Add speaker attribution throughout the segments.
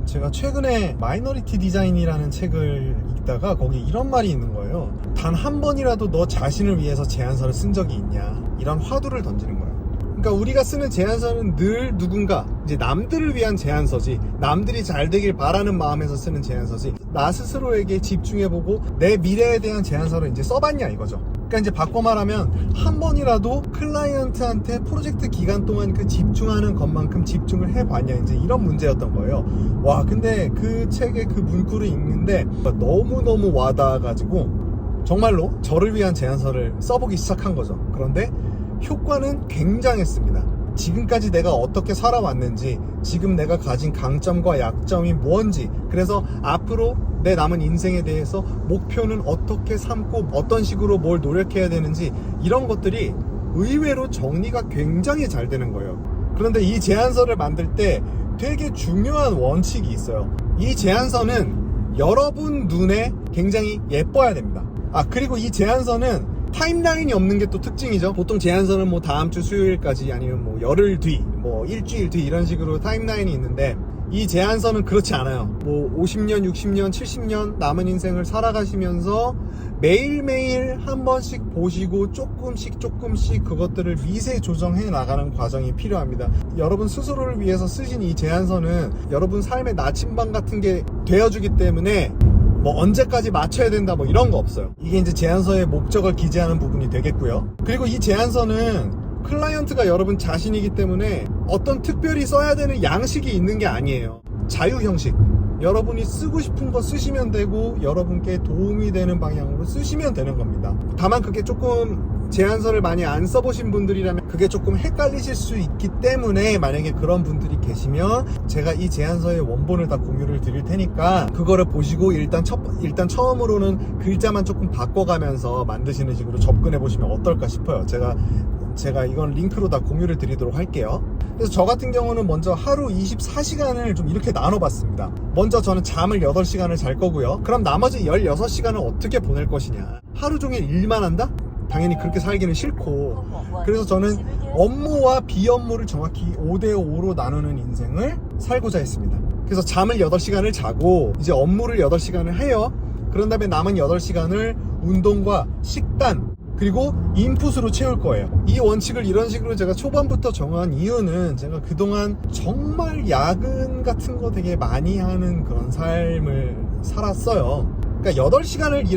Speaker 1: 제가 최근에 마이너리티 디자인이라는 책을 읽다가 거기 이런 말이 있는 거예요. 단 한 번이라도 너 자신을 위해서 제안서를 쓴 적이 있냐, 이런 화두를 던지는 거예요. 그러니까 우리가 쓰는 제안서는 늘 누군가, 이제 남들을 위한 제안서지, 남들이 잘 되길 바라는 마음에서 쓰는 제안서지, 나 스스로에게 집중해보고 내 미래에 대한 제안서를 이제 써봤냐 이거죠. 그러니까 이제 바꿔 말하면 한 번이라도 클라이언트한테 프로젝트 기간 동안 그 집중하는 것만큼 집중을 해봤냐, 이제 이런 문제였던 거예요. 와, 근데 그 책의 그 문구를 읽는데 너무너무 와닿아가지고 정말로 저를 위한 제안서를 써보기 시작한 거죠. 그런데 효과는 굉장했습니다. 지금까지 내가 어떻게 살아왔는지, 지금 내가 가진 강점과 약점이 뭔지, 그래서 앞으로 내 남은 인생에 대해서 목표는 어떻게 삼고 어떤 식으로 뭘 노력해야 되는지, 이런 것들이 의외로 정리가 굉장히 잘 되는 거예요. 그런데 이 제안서를 만들 때 되게 중요한 원칙이 있어요. 이 제안서는 여러분 눈에 굉장히 예뻐야 됩니다. 그리고 이 제안서는 타임라인이 없는 게 또 특징이죠. 보통 제안서는 뭐 다음 주 수요일까지, 아니면 뭐 열흘 뒤, 뭐 일주일 뒤, 이런 식으로 타임라인이 있는데, 이 제안서는 그렇지 않아요. 뭐 50년, 60년, 70년 남은 인생을 살아가시면서 매일매일 한 번씩 보시고 조금씩 그것들을 미세 조정해 나가는 과정이 필요합니다. 여러분 스스로를 위해서 쓰신 이 제안서는 여러분 삶의 나침반 같은 게 되어주기 때문에 뭐 언제까지 맞춰야 된다 뭐 이런 거 없어요. 이게 이제 제안서의 목적을 기재하는 부분이 되겠고요. 그리고 이 제안서는 클라이언트가 여러분 자신이기 때문에 어떤 특별히 써야 되는 양식이 있는 게 아니에요. 자유 형식. 여러분이 쓰고 싶은 거 쓰시면 되고, 여러분께 도움이 되는 방향으로 쓰시면 되는 겁니다. 다만 그게 조금 제안서를 많이 안 써보신 분들이라면 그게 조금 헷갈리실 수 있기 때문에, 만약에 그런 분들이 계시면 제가 이 제안서의 원본을 다 공유를 드릴 테니까 그거를 보시고 일단 처음으로는 글자만 조금 바꿔가면서 만드시는 식으로 접근해 보시면 어떨까 싶어요. 제가 이건 링크로 다 공유를 드리도록 할게요. 그래서 저 같은 경우는 먼저 하루 24시간을 좀 이렇게 나눠봤습니다. 먼저 저는 잠을 8시간을 잘 거고요. 그럼 나머지 16시간을 어떻게 보낼 것이냐. 하루 종일 일만 한다? 당연히 그렇게 살기는 싫고, 그래서 저는 업무와 비업무를 정확히 5대5로 나누는 인생을 살고자 했습니다. 그래서 잠을 8시간을 자고 이제 업무를 8시간을 해요. 그런 다음에 남은 8시간을 운동과 식단, 그리고 인풋으로 채울 거예요. 이 원칙을 이런 식으로 제가 초반부터 정한 이유는, 제가 그동안 정말 야근 같은 거 되게 많이 하는 그런 삶을 살았어요. 그러니까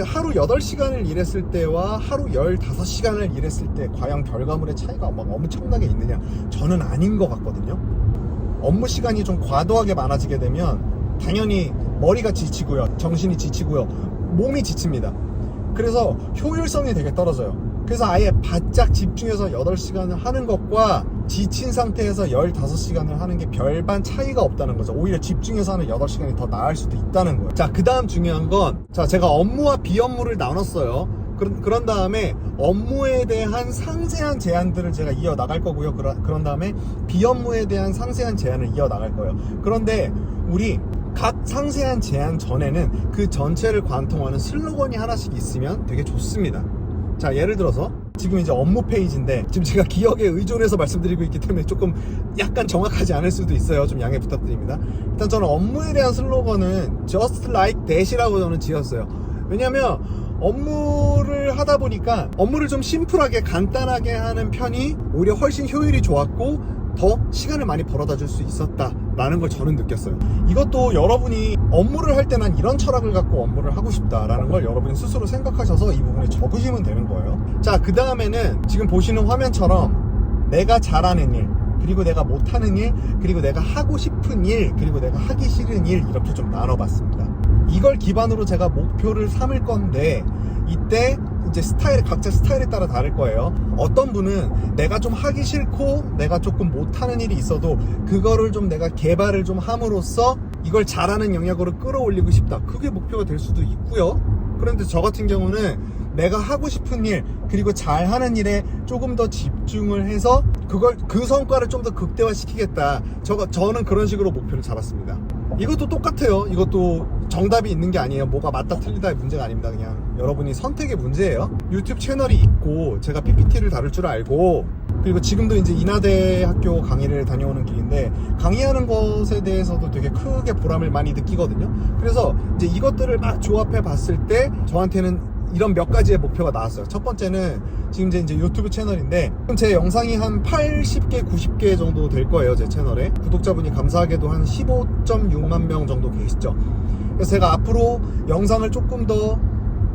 Speaker 1: 하루 8시간을 일했을 때와 하루 15시간을 일했을 때 과연 결과물의 차이가 막 엄청나게 있느냐? 저는 아닌 것 같거든요. 업무 시간이 좀 과도하게 많아지게 되면 당연히 머리가 지치고요, 정신이 지치고요, 몸이 지칩니다. 그래서 효율성이 되게 떨어져요. 그래서 아예 바짝 집중해서 8시간을 하는 것과 지친 상태에서 15시간을 하는 게 별반 차이가 없다는 거죠. 오히려 집중해서 하는 8시간이 더 나을 수도 있다는 거예요. 자, 그 다음 중요한 건, 제가 업무와 비업무를 나눴어요. 그런 다음에 업무에 대한 상세한 제안들을 제가 이어나갈 거고요. 그런 다음에 비업무에 대한 상세한 제안을 이어나갈 거예요. 그런데 우리 각 상세한 제안 전에는 그 전체를 관통하는 슬로건이 하나씩 있으면 되게 좋습니다. 자, 예를 들어서 지금 이제 업무 페이지인데, 지금 제가 기억에 의존해서 말씀드리고 있기 때문에 조금 약간 정확하지 않을 수도 있어요. 좀 양해 부탁드립니다. 일단 저는 업무에 대한 슬로건은 Just Like That이라고 저는 지었어요. 왜냐면 업무를 하다 보니까 업무를 좀 심플하게 간단하게 하는 편이 오히려 훨씬 효율이 좋았고 더 시간을 많이 벌어다 줄 수 있었다라는 걸 저는 느꼈어요. 이것도 여러분이 업무를 할 때 난 이런 철학을 갖고 업무를 하고 싶다라는 걸 여러분이 스스로 생각하셔서 이 부분에 적으시면 되는 거예요. 자, 그 다음에는 지금 보시는 화면처럼 내가 잘하는 일, 그리고 내가 못하는 일, 그리고 내가 하고 싶은 일, 그리고 내가 하기 싫은 일, 이렇게 좀 나눠봤습니다. 이걸 기반으로 제가 목표를 삼을 건데, 이때 이제 각자 스타일에 따라 다를 거예요. 어떤 분은 내가 좀 하기 싫고 내가 조금 못하는 일이 있어도 그거를 좀 내가 개발을 좀 함으로써 이걸 잘하는 영역으로 끌어올리고 싶다, 그게 목표가 될 수도 있고요. 그런데 저 같은 경우는 내가 하고 싶은 일, 그리고 잘하는 일에 조금 더 집중을 해서 그 성과를 좀 더 극대화시키겠다, 저는 그런 식으로 목표를 잡았습니다. 이것도 똑같아요. 이것도 정답이 있는 게 아니에요. 뭐가 맞다 틀리다의 문제가 아닙니다. 그냥 여러분이 선택의 문제예요. 유튜브 채널이 있고 제가 PPT를 다룰 줄 알고 그리고 지금도 이제 인하대 학교 강의를 다녀오는 길인데 강의하는 것에 대해서도 되게 크게 보람을 많이 느끼거든요. 그래서 이제 이것들을 막 조합해 봤을 때 저한테는 이런 몇 가지의 목표가 나왔어요. 첫 번째는 지금 이제 유튜브 채널인데 제 영상이 한 80개, 90개 정도 될 거예요. 제 채널에 구독자분이 감사하게도 한 15.6만 명 정도 계시죠. 그래서 제가 앞으로 영상을 조금 더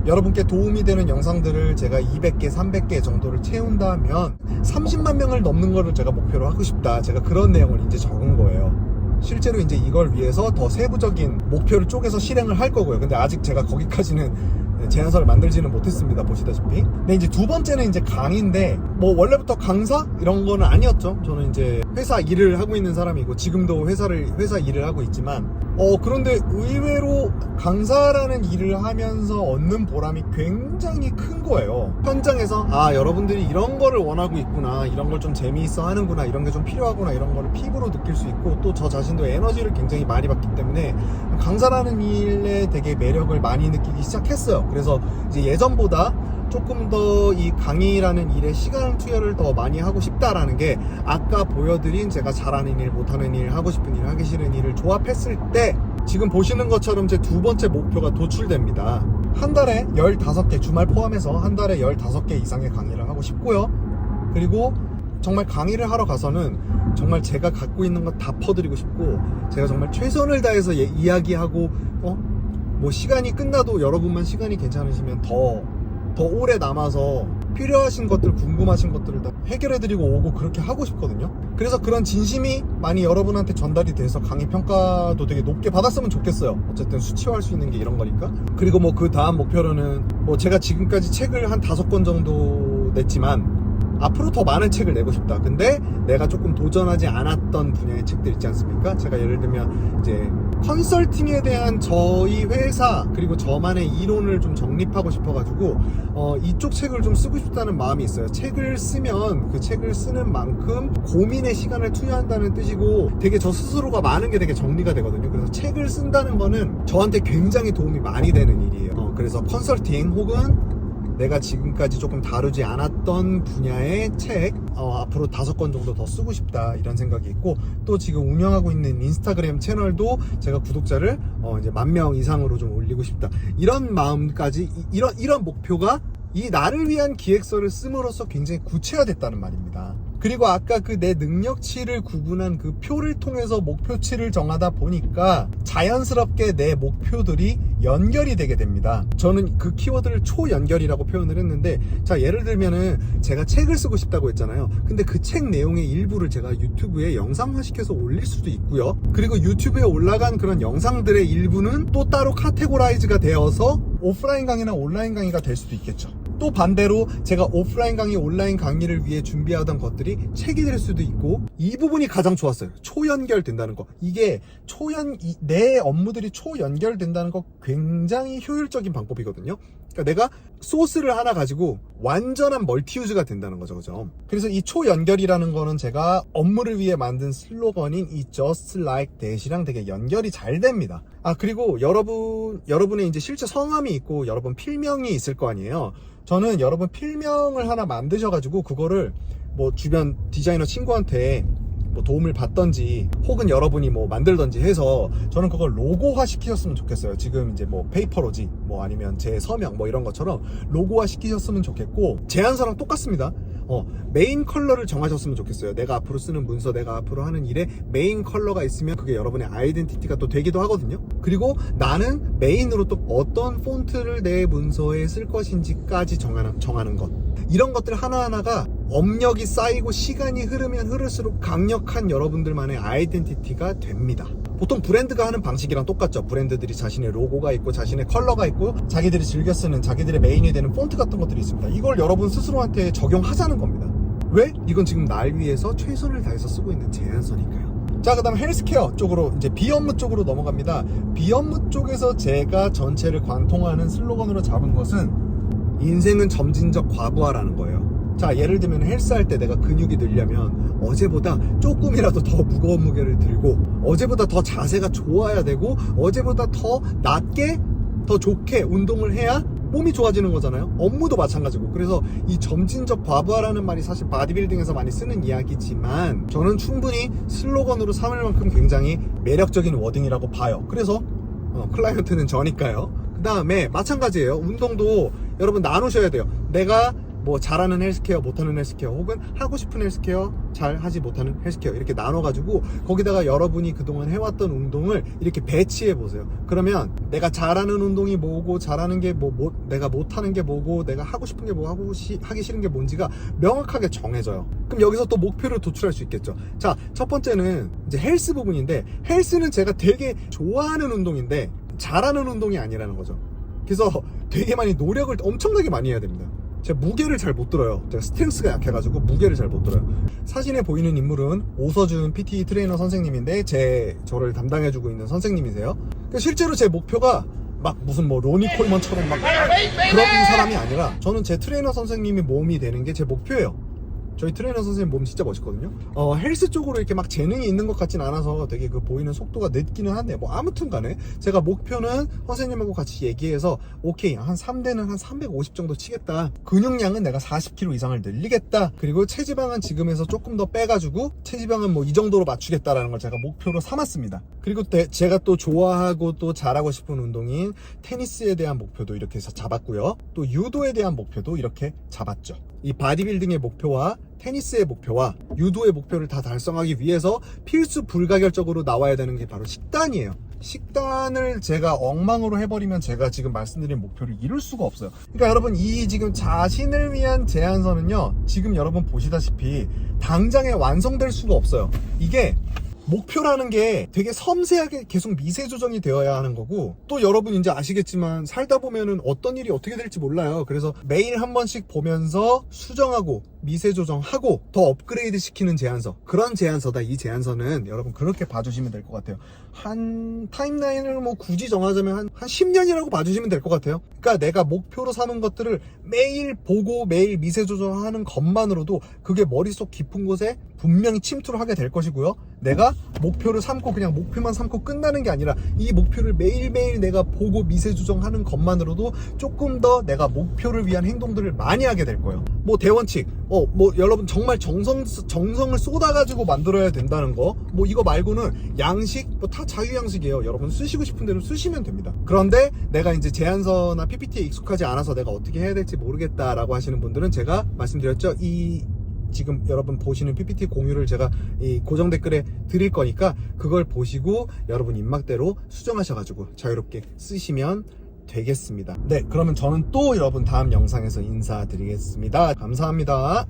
Speaker 1: 여러분께 도움이 되는 영상들을 제가 200개, 300개 정도를 채운다면 30만 명을 넘는 거를 제가 목표로 하고 싶다. 제가 그런 내용을 이제 적은 거예요. 실제로 이제 이걸 위해서 더 세부적인 목표를 쪼개서 실행을 할 거고요. 근데 아직 제가 거기까지는 제안서를 만들지는 못했습니다. 보시다시피. 근데 이제 두 번째는 이제 강의인데 뭐 원래부터 강사 이런 거는 아니었죠. 저는 이제 회사 일을 하고 있는 사람이고 지금도 회사 일을 하고 있지만 그런데 의외로 강사라는 일을 하면서 얻는 보람이 굉장히 큰 거예요. 현장에서 여러분들이 이런 거를 원하고 있구나, 이런 걸 좀 재미있어 하는구나, 이런 게 좀 필요하구나, 이런 거를 피부로 느낄 수 있고 또 저 자신도 에너지를 굉장히 많이 받기 때문에 강사라는 일에 되게 매력을 많이 느끼기 시작했어요. 그래서 이제 예전보다 조금 더 이 강의라는 일에 시간 투여를 더 많이 하고 싶다라는 게 아까 보여드린 제가 잘하는 일, 못하는 일, 하고 싶은 일, 하기 싫은 일을 조합했을 때 지금 보시는 것처럼 제 두 번째 목표가 도출됩니다. 한 달에 15개, 주말 포함해서 한 달에 15개 이상의 강의를 하고 싶고요. 그리고 정말 강의를 하러 가서는 정말 제가 갖고 있는 거 다 퍼드리고 싶고 제가 정말 최선을 다해서 이야기하고 뭐 시간이 끝나도 여러분만 시간이 괜찮으시면 더 오래 남아서 필요하신 것들, 궁금하신 것들을 다 해결해드리고 오고 그렇게 하고 싶거든요. 그래서 그런 진심이 많이 여러분한테 전달이 돼서 강의 평가도 되게 높게 받았으면 좋겠어요. 어쨌든 수치화할 수 있는 게 이런 거니까. 그리고 뭐 그 다음 목표로는 뭐 제가 지금까지 책을 한 5권 정도 냈지만 앞으로 더 많은 책을 내고 싶다. 근데 내가 조금 도전하지 않았던 분야의 책들 있지 않습니까? 제가 예를 들면 이제 컨설팅에 대한 저희 회사 그리고 저만의 이론을 좀 정립하고 싶어가지고 이쪽 책을 좀 쓰고 싶다는 마음이 있어요. 책을 쓰면 그 책을 쓰는 만큼 고민의 시간을 투여한다는 뜻이고 되게 저 스스로가 많은 게 되게 정리가 되거든요. 그래서 책을 쓴다는 거는 저한테 굉장히 도움이 많이 되는 일이에요. 그래서 컨설팅 혹은 내가 지금까지 조금 다루지 않았던 분야의 책 앞으로 5권 정도 더 쓰고 싶다 이런 생각이 있고 또 지금 운영하고 있는 인스타그램 채널도 제가 구독자를 이제 10,000명 이상으로 좀 올리고 싶다 이런 마음까지 이런 목표가 이 나를 위한 기획서를 씀으로써 굉장히 구체화됐다는 말입니다. 그리고 아까 그 내 능력치를 구분한 그 표를 통해서 목표치를 정하다 보니까 자연스럽게 내 목표들이 연결이 되게 됩니다. 저는 그 키워드를 초연결이라고 표현을 했는데 자 예를 들면은 제가 책을 쓰고 싶다고 했잖아요. 근데 그 책 내용의 일부를 제가 유튜브에 영상화시켜서 올릴 수도 있고요. 그리고 유튜브에 올라간 그런 영상들의 일부는 또 따로 카테고라이즈가 되어서 오프라인 강의나 온라인 강의가 될 수도 있겠죠. 또 반대로 제가 오프라인 강의, 온라인 강의를 위해 준비하던 것들이 책이 될 수도 있고 이 부분이 가장 좋았어요. 초연결된다는 거. 이게 내 업무들이 초연결된다는 거 굉장히 효율적인 방법이거든요. 그러니까 내가 소스를 하나 가지고 완전한 멀티유즈가 된다는 거죠. 그죠? 그래서 이 초연결이라는 거는 제가 업무를 위해 만든 슬로건인 이 Just Like That이랑 되게 연결이 잘 됩니다. 그리고 여러분의 이제 실제 성함이 있고 여러분 필명이 있을 거 아니에요. 저는 여러분 필명을 하나 만드셔가지고 그거를 뭐 주변 디자이너 친구한테 뭐 도움을 받던지 혹은 여러분이 뭐 만들던지 해서 저는 그걸 로고화 시키셨으면 좋겠어요. 지금 이제 뭐 페이퍼로지 뭐 아니면 제 서명 뭐 이런 것처럼 로고화 시키셨으면 좋겠고 제안서랑 똑같습니다. 메인 컬러를 정하셨으면 좋겠어요. 내가 앞으로 쓰는 문서, 내가 앞으로 하는 일에 메인 컬러가 있으면 그게 여러분의 아이덴티티가 또 되기도 하거든요. 그리고 나는 메인으로 또 어떤 폰트를 내 문서에 쓸 것인지까지 정하는 것. 이런 것들 하나하나가 업력이 쌓이고 시간이 흐르면 흐를수록 강력한 여러분들만의 아이덴티티가 됩니다. 보통 브랜드가 하는 방식이랑 똑같죠. 브랜드들이 자신의 로고가 있고 자신의 컬러가 있고 자기들이 즐겨 쓰는 자기들의 메인이 되는 폰트 같은 것들이 있습니다. 이걸 여러분 스스로한테 적용하자는 겁니다. 왜? 이건 지금 날 위해서 최선을 다해서 쓰고 있는 제안서니까요. 자, 그 다음 헬스케어 쪽으로 이제 비업무 쪽으로 넘어갑니다. 비업무 쪽에서 제가 전체를 관통하는 슬로건으로 잡은 것은 인생은 점진적 과부하라는 거예요. 자, 예를 들면 헬스할 때 내가 근육이 늘려면 어제보다 조금이라도 더 무거운 무게를 들고 어제보다 더 자세가 좋아야 되고 어제보다 더 낮게 더 좋게 운동을 해야 몸이 좋아지는 거잖아요. 업무도 마찬가지고. 그래서 이 점진적 과부하라는 말이 사실 바디빌딩에서 많이 쓰는 이야기지만 저는 충분히 슬로건으로 삼을 만큼 굉장히 매력적인 워딩이라고 봐요. 그래서 클라이언트는 저니까요. 그 다음에 마찬가지예요. 운동도 여러분 나누셔야 돼요. 내가 뭐 잘하는 헬스케어, 못하는 헬스케어, 혹은 하고 싶은 헬스케어, 잘 하지 못하는 헬스케어, 이렇게 나눠가지고 거기다가 여러분이 그동안 해왔던 운동을 이렇게 배치해 보세요. 그러면 내가 잘하는 운동이 뭐고, 잘하는 게 내가 못하는 게 뭐고, 내가 하고 싶은 게 뭐, 하기 싫은 게 뭔지가 명확하게 정해져요. 그럼 여기서 또 목표를 도출할 수 있겠죠. 자, 첫 번째는 이제 헬스 부분인데, 헬스는 제가 되게 좋아하는 운동인데 잘하는 운동이 아니라는 거죠. 그래서 되게 많이 노력을 엄청나게 많이 해야 됩니다. 제가 무게를 잘 못 들어요. 제가 스트렝스가 약해가지고 무게를 잘 못 들어요. 사진에 보이는 인물은 오서준 PT 트레이너 선생님인데 저를 담당해주고 있는 선생님이세요. 그러니까 실제로 제 목표가 막 무슨 뭐 로니 콜먼처럼 막 그런 사람이 아니라 저는 제 트레이너 선생님이 몸이 되는 게 제 목표예요. 저희 트레이너 선생님 몸 진짜 멋있거든요. 헬스 쪽으로 이렇게 막 재능이 있는 것 같진 않아서 되게 그 보이는 속도가 늦기는 한데, 뭐 아무튼 간에 제가 목표는 선생님하고 같이 얘기해서 오케이, 한 3대는 한 350 정도 치겠다. 근육량은 내가 40kg 이상을 늘리겠다. 그리고 체지방은 지금에서 조금 더 빼가지고 체지방은 뭐 이 정도로 맞추겠다라는 걸 제가 목표로 삼았습니다. 그리고 제가 또 좋아하고 또 잘하고 싶은 운동인 테니스에 대한 목표도 이렇게 해서 잡았고요. 또 유도에 대한 목표도 이렇게 잡았죠. 이 바디빌딩의 목표와 테니스의 목표와 유도의 목표를 다 달성하기 위해서 필수 불가결적으로 나와야 되는 게 바로 식단이에요. 식단을 제가 엉망으로 해버리면 제가 지금 말씀드린 목표를 이룰 수가 없어요. 그러니까 여러분, 이 지금 자신을 위한 제안서는요, 지금 여러분 보시다시피 당장에 완성될 수가 없어요. 이게 목표라는 게 되게 섬세하게 계속 미세 조정이 되어야 하는 거고, 또 여러분 이제 아시겠지만 살다 보면은 어떤 일이 어떻게 될지 몰라요. 그래서 매일 한 번씩 보면서 수정하고 미세 조정하고 더 업그레이드 시키는 제안서, 그런 제안서다. 이 제안서는 여러분 그렇게 봐주시면 될 것 같아요. 한 타임라인을 뭐 굳이 정하자면 한 10년이라고 봐주시면 될 것 같아요. 그러니까 내가 목표로 삼은 것들을 매일 보고 매일 미세 조정하는 것만으로도 그게 머릿속 깊은 곳에 분명히 침투를 하게 될 것이고요. 내가 목표를 삼고 그냥 목표만 삼고 끝나는 게 아니라 이 목표를 매일매일 내가 보고 미세 조정하는 것만으로도 조금 더 내가 목표를 위한 행동들을 많이 하게 될 거예요. 뭐 대원칙, 뭐 여러분 정말 정성을 쏟아가지고 만들어야 된다는 거, 뭐 이거 말고는 양식, 뭐 다 자유양식이에요. 여러분 쓰시고 싶은 대로 쓰시면 됩니다. 그런데 내가 이제 제안서나 PPT에 익숙하지 않아서 내가 어떻게 해야 될지 모르겠다라고 하시는 분들은 제가 말씀드렸죠. 지금 여러분 보시는 PPT 공유를 제가 이 고정 댓글에 드릴 거니까 그걸 보시고 여러분 입맛대로 수정하셔가지고 자유롭게 쓰시면 되겠습니다. 네, 그러면 저는 또 여러분 다음 영상에서 인사드리겠습니다. 감사합니다.